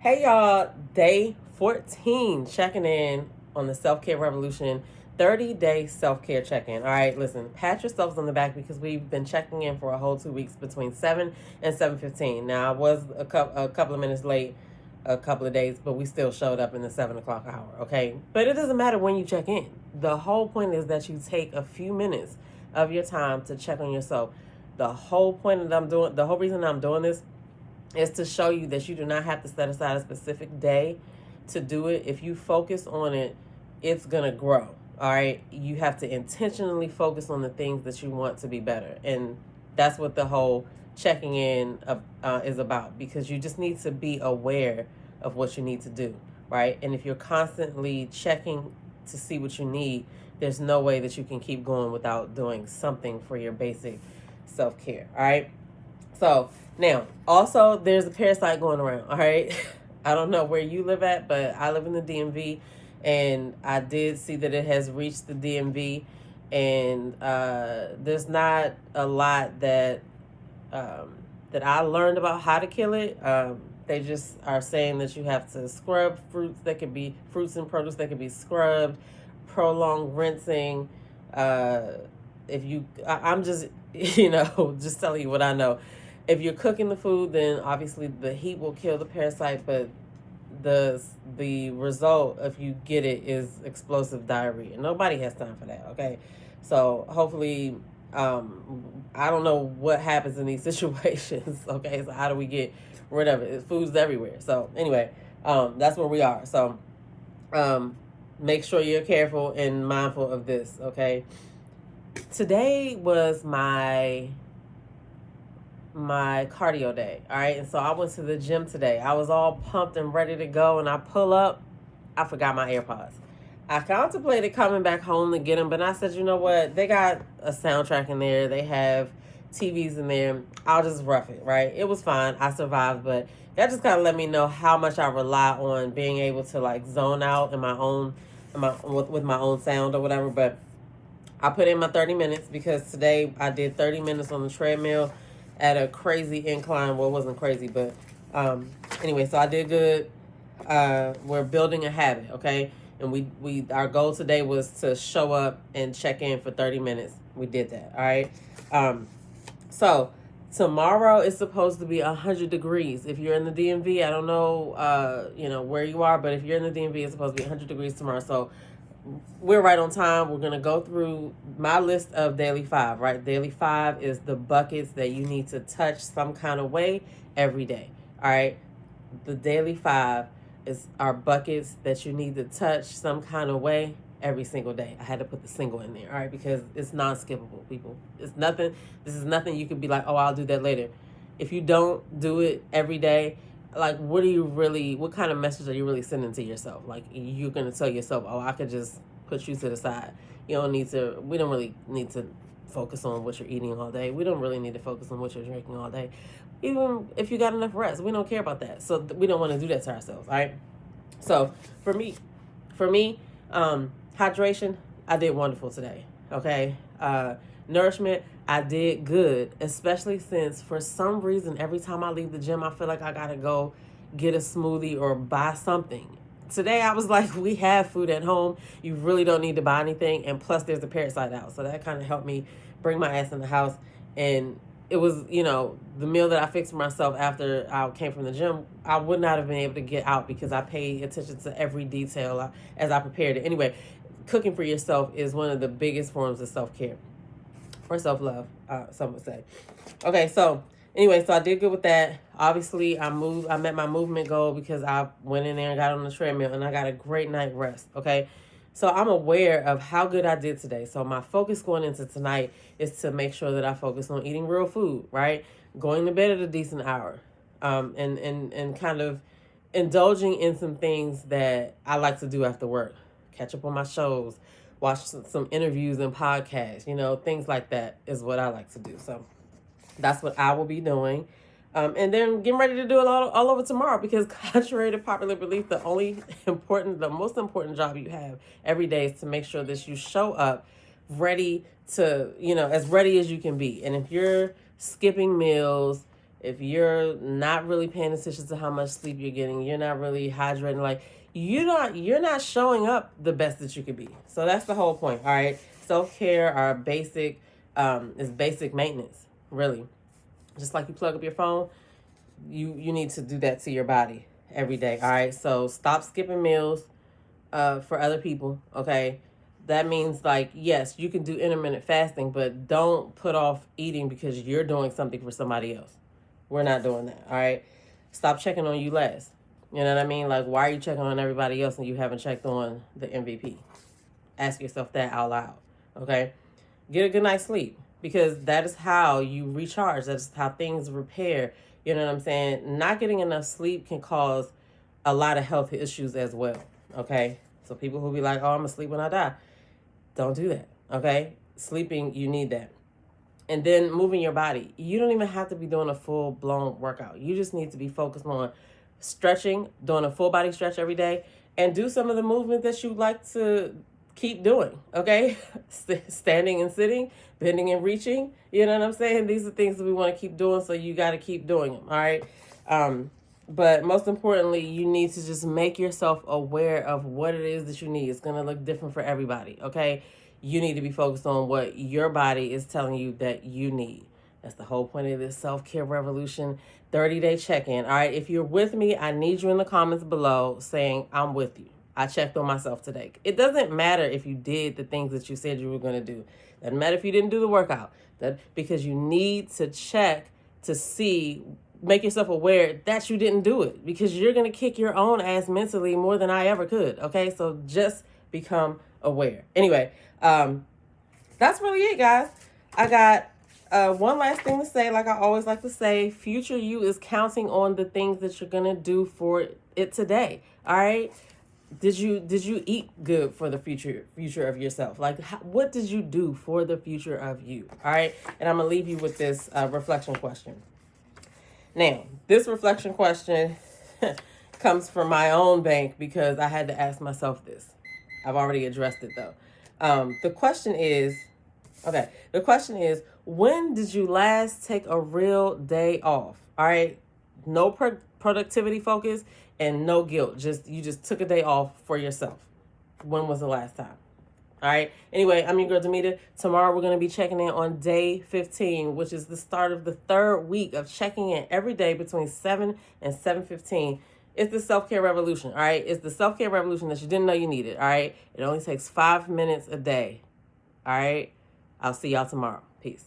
Hey y'all, day 14, checking in on the self-care revolution 30-day self-care check-in. All right, listen, pat yourselves on the back because we've been checking in for a whole 2 weeks between 7 and 7:15. Now, I was a couple of minutes late a couple of days, but we still showed up in the 7 o'clock hour, okay? But it doesn't matter when you check in. The whole point is that you take a few minutes of your time to check on yourself. The whole reason I'm doing this is to show you that you do not have to set aside a specific day to do it. If you focus on it, it's going to grow. All right. You have to intentionally focus on the things that you want to be better. And that's what the whole checking in is about, because you just need to be aware of what you need to do. Right. And if you're constantly checking to see what you need, there's no way that you can keep going without doing something for your basic self-care. All right. So now, also, there's a parasite going around, all right? I don't know where you live at, but I live in the DMV, and I did see that it has reached the DMV, and there's not a lot that that I learned about how to kill it. They just are saying that you have to scrub fruits and produce that can be scrubbed, prolonged rinsing. I'm just, just telling you what I know. If you're cooking the food, then obviously the heat will kill the parasite, but the result, if you get it, is explosive diarrhea. Nobody has time for that, okay? So hopefully, I don't know what happens in these situations, okay? So how do we get rid of it? Food's everywhere. So anyway, that's where we are. So make sure you're careful and mindful of this, okay? Today was my cardio day, all right? And so I went to the gym today. I was all pumped and ready to go, and I pull up, I forgot my AirPods. I contemplated coming back home to get them, but I said, you know what? They got a soundtrack in there. They have TVs in there. I'll just rough it, right? It was fine. I survived, but that just kind of let me know how much I rely on being able to like zone out with my own sound or whatever. But I put in my 30 minutes because today I did 30 minutes on the treadmill at a crazy incline. Well, it wasn't crazy, but anyway, so I did good. We're building a habit, okay? And we our goal today was to show up and check in for 30 minutes. We did that, all right? So tomorrow is supposed to be 100 degrees. If you're in the DMV, I don't know, where you are, but if you're in the DMV, it's supposed to be 100 degrees tomorrow. So we're right on time. We're going to go through my list of daily 5, right? Daily 5 is the buckets that you need to touch some kind of way every day, all right? The daily 5 is our buckets that you need to touch some kind of way every single day. I had to put the single in there, all right? Because it's non-skippable, people. This is nothing you could be like, oh, I'll do that later. If you don't do it every day, like, what kind of message are you really sending to yourself? Like, you're going to tell yourself, oh, I could just put you to the side. We don't really need to focus on what you're eating all day. We don't really need to focus on what you're drinking all day. Even if you got enough rest, we don't care about that. So we don't want to do that to ourselves, all right? So for me, hydration, I did wonderful today, okay? Nourishment, I did good, especially since for some reason, every time I leave the gym, I feel like I got to go get a smoothie or buy something. Today, I was like, we have food at home. You really don't need to buy anything. And plus, there's a parasite out. So that kind of helped me bring my ass in the house. And it was, the meal that I fixed for myself after I came from the gym, I would not have been able to get out because I paid attention to every detail as I prepared it. Anyway, cooking for yourself is one of the biggest forms of self-care. Or self-love, some would say. Okay, so anyway, so I did good with that. Obviously, I met my movement goal because I went in there and got on the treadmill, and I got a great night rest, okay? So I'm aware of how good I did today. So my focus going into tonight is to make sure that I focus on eating real food, right? Going to bed at a decent hour, and kind of indulging in some things that I like to do after work. Catch up on my shows, watch some interviews and podcasts, things like that is what I like to do. So that's what I will be doing. And then getting ready to do it all over tomorrow because contrary to popular belief, the most important job you have every day is to make sure that you show up ready to, as ready as you can be. And if you're skipping meals, if you're not really paying attention to how much sleep you're getting, you're not really hydrating, like you're not showing up the best that you could be. So that's the whole point. All right. Self-care are basic, is basic maintenance, really. Just like you plug up your phone, you need to do that to your body every day. All right. So stop skipping meals for other people. Okay. That means, like, yes, you can do intermittent fasting, but don't put off eating because you're doing something for somebody else. We're not doing that. All right. Stop checking on you last. You know what I mean? Like, why are you checking on everybody else and you haven't checked on the MVP? Ask yourself that out loud. Okay. Get a good night's sleep, because that is how you recharge. That's how things repair. You know what I'm saying? Not getting enough sleep can cause a lot of health issues as well. Okay. So people who be like, oh, I'm going to sleep when I die. Don't do that. Okay. Sleeping, you need that. And then moving your body. You don't even have to be doing a full blown workout. You just need to be focused on stretching, doing a full body stretch every day, and do some of the movement that you like to keep doing. Okay. Standing and sitting, bending and reaching. You know what I'm saying? These are things that we want to keep doing. So you got to keep doing them. All right. But most importantly, you need to just make yourself aware of what it is that you need. It's going to look different for everybody. Okay. You need to be focused on what your body is telling you that you need. That's the whole point of this self-care revolution 30-day check-in. All right. If you're with me, I need you in the comments below saying, I'm with you. I checked on myself today. It doesn't matter if you did the things that you said you were going to do. Doesn't matter if you didn't do the workout. Because you need to check to see, make yourself aware that you didn't do it, because you're going to kick your own ass mentally more than I ever could. Okay. So just become aware. Anyway, that's really it, guys. I got one last thing to say. Like I always like to say, future you is counting on the things that you're gonna do for it today. All right. Did you eat good for the future of yourself? Like, what did you do for the future of you? All right. And I'm gonna leave you with this reflection question. Now, this reflection question comes from my own bank, because I had to ask myself this. I've already addressed it though. The question is, when did you last take a real day off? All right. No productivity focus and no guilt. You just took a day off for yourself. When was the last time? All right. Anyway, I'm your girl, Demita. Tomorrow we're going to be checking in on day 15, which is the start of the third week of checking in every day between 7 and 7:15. It's the self-care revolution. All right. It's the self-care revolution that you didn't know you needed. All right. It only takes 5 minutes a day. All right. I'll see y'all tomorrow. Peace.